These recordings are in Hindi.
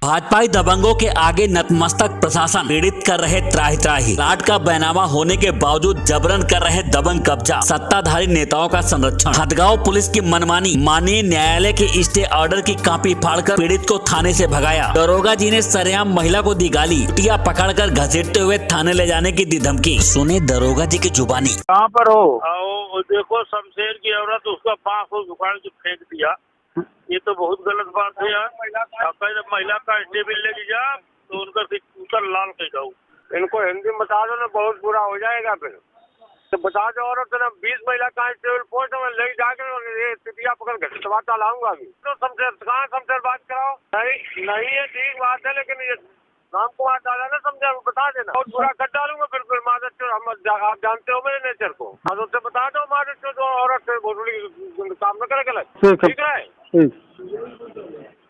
भाजपाई दबंगों के आगे नतमस्तक प्रशासन, पीड़ित कर रहे त्राही त्राही। प्लाट का बैनामा होने के बावजूद जबरन कर रहे दबंग कब्जा, सत्ताधारी नेताओं का संरक्षण। हदगांव पुलिस की मनमानी, माननीय न्यायालय के स्टे ऑर्डर की कॉपी फाड़कर पीड़ित को थाने से भगाया। दरोगा जी ने सरेआम महिला को दी गाली, टिया पकड़कर घसीटते हुए थाने ले जाने की दी धमकी। सुने दरोगा जी की जुबानी। कहाँ पर हो? आओ देखो, शमशेर की औरत, उसका पाँव उखाड़ के फेंक दिया। ये तो बहुत गलत बात है यार। जब महिला का स्टे बिल लेके जा तो उनका लाल कह दो। इनको हिंदी में बता दो ना, बहुत बुरा हो जाएगा फिर। तो बता दो औरत ना, 20 महिला कांस्टेबल पोस्ट में ले जाकर तितिया पकड़ के सवाता लाऊंगा अभी। तो शमशेर कहाँ, शमशेर बात कराओ। नहीं है, ठीक बात है, लेकिन ये राम कुमार दादा ना समझा, बता देना। बहुत बुरा कर डालूंगा बिल्कुल। मादर चोर, आप जानते हो मेरे नेचर को। आज उससे बता दो मादर चोर जो औरत से बहुत काम न करे गलत, ठीक है।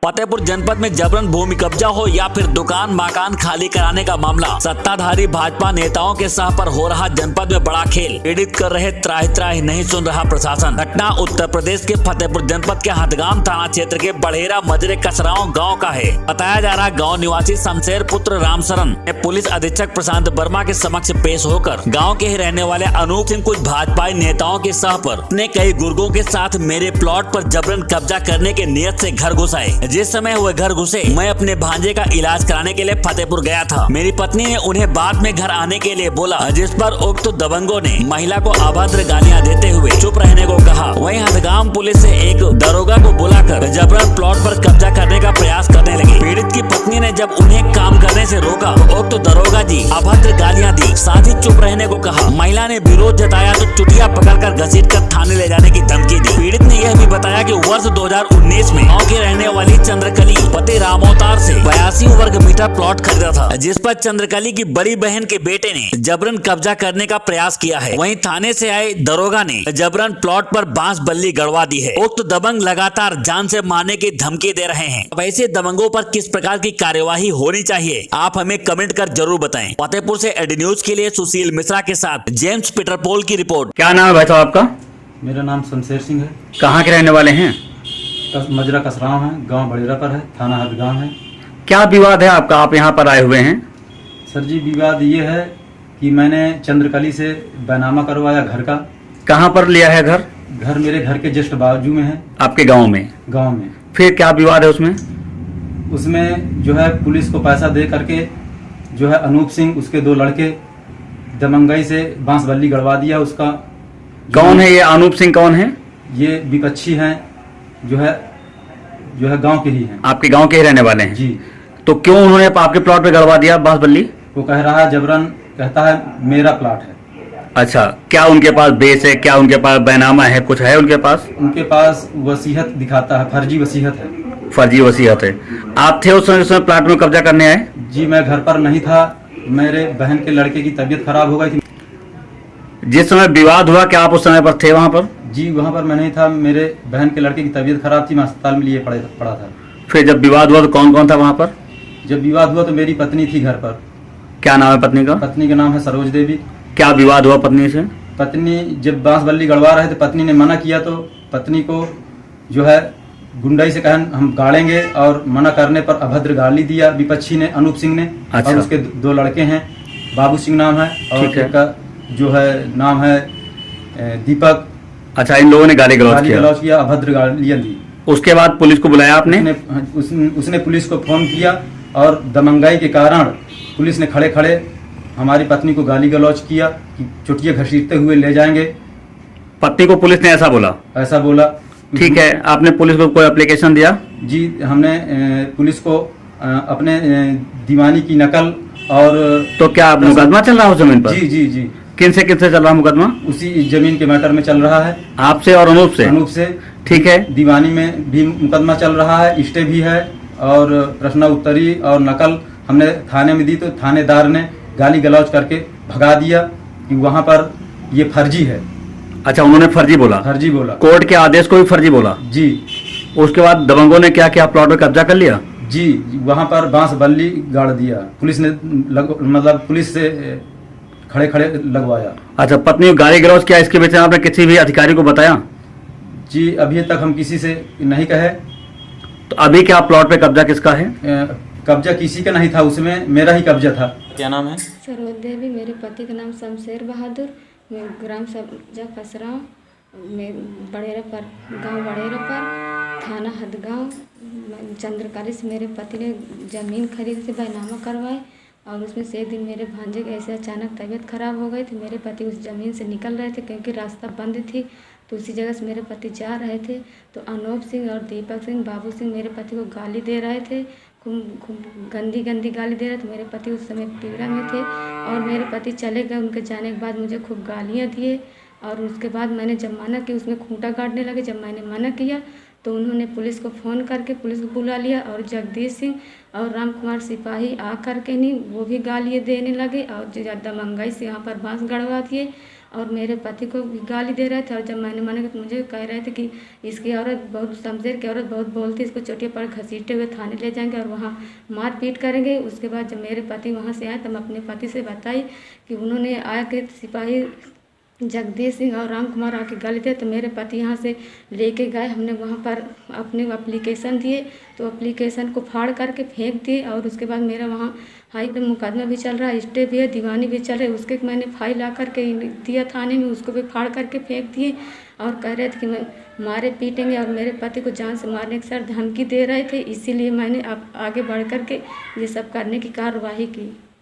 फतेहपुर जनपद में जबरन भूमि कब्जा हो या फिर दुकान मकान खाली कराने का मामला, सत्ताधारी भाजपा नेताओं के साह पर हो रहा जनपद में बड़ा खेल। पीड़ित कर रहे त्राही त्राही, नहीं सुन रहा प्रशासन। घटना उत्तर प्रदेश के फतेहपुर जनपद के हदगाम थाना क्षेत्र के बढ़ेरा मजरे कसराओं गांव का है। बताया जा रहा गांव निवासी शमशेर पुत्र रामशरण ने पुलिस अधीक्षक प्रशांत वर्मा के समक्ष पेश होकर गाँव के ही रहने वाले अनूप सिंह कुछ भाजपाई नेताओं के साह पर अपने कई गुर्गों के साथ मेरे प्लॉट पर जबरन कब्जा करने के नियत से घर घुस आए। जिस समय वह घर घुसे, मैं अपने भांजे का इलाज कराने के लिए फतेहपुर गया था। मेरी पत्नी ने उन्हें बाद में घर आने के लिए बोला, जिस पर उक्त दबंगों ने महिला को अभद्र गालियां देते हुए चुप रहने को कहा। वहीं हदगाम पुलिस से एक दरोगा को बुलाकर जबरन प्लॉट पर कब्जा करने का प्रयास करने लगे। पीड़ित की पत्नी ने जब उन्हें काम करने से रोका तो उक्त दरोगा जी अभद्र गालियां दी, साथ ही चुप रहने को कहा। महिला ने विरोध जताया तो चुटिया पकड़कर घसीटकर थाने ले जाने की धमकी दी। पीड़ित ने यह भी बताया कि वर्ष 2019 में गाँव के रहने वाली चंद्रकली पति रामोतार से 82 वर्ग मीटर प्लॉट खरीदा था, जिस पर चंद्रकली की बड़ी बहन के बेटे ने जबरन कब्जा करने का प्रयास किया है। वहीं थाने से आए दरोगा ने जबरन प्लॉट पर बांस बल्ली गड़वा दी है। उक्त दबंग लगातार जान से मारने की धमकी दे रहे हैं। अब ऐसे दबंगों पर किस प्रकार की कार्यवाही होनी चाहिए, आप हमें कमेंट कर जरूर बताएं। फतेहपुर से एडी न्यूज के लिए सुशील मिश्रा के साथ जेम्स पीटरपोल की रिपोर्ट। क्या नाम है भाई साहब आपका? मेरा नाम शमशेर सिंह है। कहाँ के रहने वाले हैं? मजरा कसराव है, गांव बढ़ेरा पर है, थाना हदगाम है। क्या विवाद है आपका, आप यहाँ पर आए हुए हैं? सर जी, विवाद ये है कि मैंने चंद्रकली से बैनामा करवाया घर का। कहाँ पर लिया है घर? घर मेरे घर के जस्ट बाजू में है। आपके गांव में? गांव में। फिर क्या विवाद है उसमें? उसमें जो है पुलिस को पैसा दे करके जो है अनूप सिंह, उसके 2 लड़के दमंगई से बांस बल्ली गड़वा दिया उसका। कौन है ये अनूप सिंह, कौन है ये? विपक्षी हैं, जो है गांव के ही हैं। आपके गांव के ही रहने वाले हैं जी। तो क्यों उन्होंने आपके प्लॉट पे गड़वा दिया बांस बल्ली? वो कह रहा है, जबरन कहता है मेरा प्लॉट है। अच्छा, क्या उनके पास बेस है, क्या उनके पास बैनामा है, कुछ है उनके पास? उनके पास वसीयत दिखाता है, फर्जी वसीयत है। फर्जी वसीयत है। आप थे उस समय प्लॉट में कब्जा करने आए? जी, मैं घर पर नहीं था। मेरे बहन के लड़के की तबीयत खराब हो गई थी। जिस समय विवाद हुआ, क्या आप उस समय पर थे वहाँ पर? जी, वहाँ पर मैं नहीं था। मेरे बहन के लड़के की तबीयत खराब थी, मैं अस्पताल में लिए पड़ा था। फिर जब विवाद हुआ तो कौन कौन था वहाँ पर? जब विवाद हुआ तो मेरी पत्नी थी घर पर। क्या नाम है पत्नी का? पत्नी का नाम है सरोज देवी। क्या विवाद हुआ पत्नी से? पत्नी जब बांस बल्ली गड़वा रहे थे, पत्नी ने मना किया तो पत्नी को जो है गुंडाई से कहन हम गाड़ेंगे, और मना करने पर अभद्र गाली दिया विपक्षी ने, अनूप सिंह ने। अच्छा। और उसके 2 लड़के हैं, बाबू सिंह नाम है और एक का जो है नाम है दीपक। अच्छा, इन लोगों ने गाली गलौज किया, अभद्र गालियां दी। उसके बाद पुलिस को बुलाया आपने? उसने पुलिस को फोन किया, और दमंगाई के कारण पुलिस ने खड़े खड़े हमारी पत्नी को गाली गलौज किया कि चुटिया घसीटते हुए ले जाएंगे। पत्नी को पुलिस ने ऐसा बोला? ऐसा बोला। ठीक है, आपने पुलिस को कोई एप्लीकेशन दिया? जी, हमने पुलिस को अपने दीवानी की नकल और। तो क्या मुकदमा चल रहा है उस जमीन पर? जी जी जी। किन से चल रहा है मुकदमा? उसी जमीन के मैटर में चल रहा है। आपसे और अनूप से? अनूप से। ठीक है। दीवानी में भी मुकदमा चल रहा है, स्टे भी है, और प्रश्नोत्तरी और नकल हमने थाने में दी तो थानेदार ने गाली गलौज करके भगा दिया कि वहाँ पर ये फर्जी है। अच्छा, उन्होंने फर्जी बोला? फर्जी बोला। कोर्ट के आदेश को भी फर्जी बोला? जी। उसके बाद दबंगों ने क्या किया, प्लॉट पे कब्जा कर लिया? जी, वहाँ पर बांस बल्ली गाड़ दिया पुलिस ने, मतलब पुलिस से खड़े खड़े लगवाया। अच्छा, पत्नी को गाली गलौज किया, इसके विषय में आपने किसी भी अधिकारी को बताया? जी, अभी तक हम किसी से नहीं कहे। तो अभी क्या प्लॉट पे कब्जा किसका है? कब्जा किसी का नहीं था, उसमें मेरा ही कब्जा था। क्या नाम है? सरोज देवी। मेरे पति का नाम शमशेर बहादुर। मैं ग्राम सब्जा कसराव में बड़ेरा पर, गांव बड़ेरा पर, थाना हदगांव, चंद्रकाली से मेरे पति ने ज़मीन खरीद से बैनामा करवाए और उसमें से एक दिन मेरे भांजे की ऐसे अचानक तबीयत खराब हो गई थी। मेरे पति उस ज़मीन से निकल रहे थे क्योंकि रास्ता बंद थी, तो उसी जगह से मेरे पति जा रहे थे तो अनूप सिंह और दीपक सिंह, बाबू सिंह मेरे पति को गाली दे रहे थे, खूब गंदी गाली दे रहे थे। मेरे पति उस समय पीड़ा में थे और मेरे पति चले गए। उनके जाने के बाद मुझे खूब गालियाँ दिए और उसके बाद मैंने जब मना की, उसमें खूंटा गाड़ने लगे। जब मैंने मना किया तो उन्होंने पुलिस को फ़ोन करके पुलिस को बुला लिया और जगदीश सिंह और राम कुमार सिपाही आ कर के नहीं, वो भी गालियाँ देने लगे और ज़्यादा महंगाई से यहाँ पर बांस गड़वा दिए और मेरे पति को भी गाली दे रहे थे। और जब मैंने मना किया तो मुझे कह रहे थे कि इसकी औरत बहुत, शमशेर की औरत बहुत बोलती, इसको चोटिया पर घसीटते हुए थाने ले जाएंगे और वहाँ मारपीट करेंगे। उसके बाद जब मेरे पति वहाँ से आए तो मैं अपने पति से बताई कि उन्होंने आके सिपाही जगदीश सिंह और राम कुमार आके गाली दिए, तो मेरे पति यहाँ से लेके गए। हमने वहाँ पर अपने एप्लीकेशन दिए तो एप्लीकेशन को फाड़ करके फेंक दिए और उसके बाद मेरा वहाँ हाई पे मुकदमा भी चल रहा है, स्टे भी है, दीवानी भी चल रही है। उसके मैंने फाइल ला करके दिया थाने में, उसको भी फाड़ करके फेंक दिए और कह रहे थे कि मैं मारे पीटेंगे और मेरे पति को जान से मारने की सर धमकी दे रहे थे। इसीलिए मैंने अब आगे बढ़ कर के ये सब करने की कार्रवाई की।